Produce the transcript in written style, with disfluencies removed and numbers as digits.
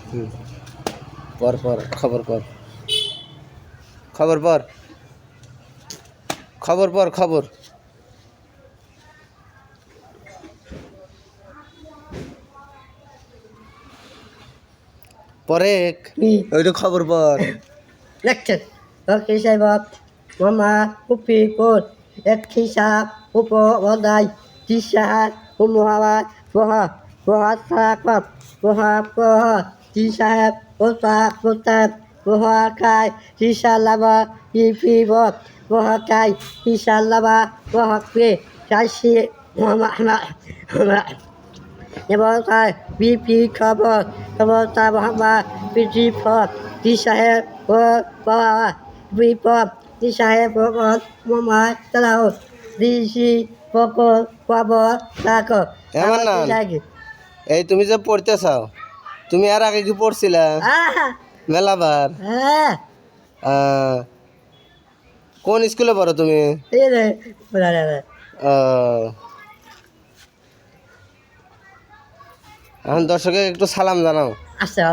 হুম, পর পর খবর পর খবর পর খবর পর খবর পরে ওইটা খবর পর lecture kisah bab mama upi pun kisah upo wadai kisah umuhawa poha poha sakap poha poha kisah pota pota poha kai kisah lava ipi bab poha kai kisah lava poha pi kasih mama mama এবার তাই BP খবর তা বাবা PG ফট দি সাহেব ও বাবা বিপদ দি সাহেব মামা চালাও দিছি পকর পাব তাক এমন না এই তুমি যে পড়তে চাও তুমি আর আগে কি পড়ছিলা মেলাবার হ্যাঁ কোন স্কুলে পড়ো তুমি এই রে এখন দর্শকে একটু সালাম জানাও আচ্ছা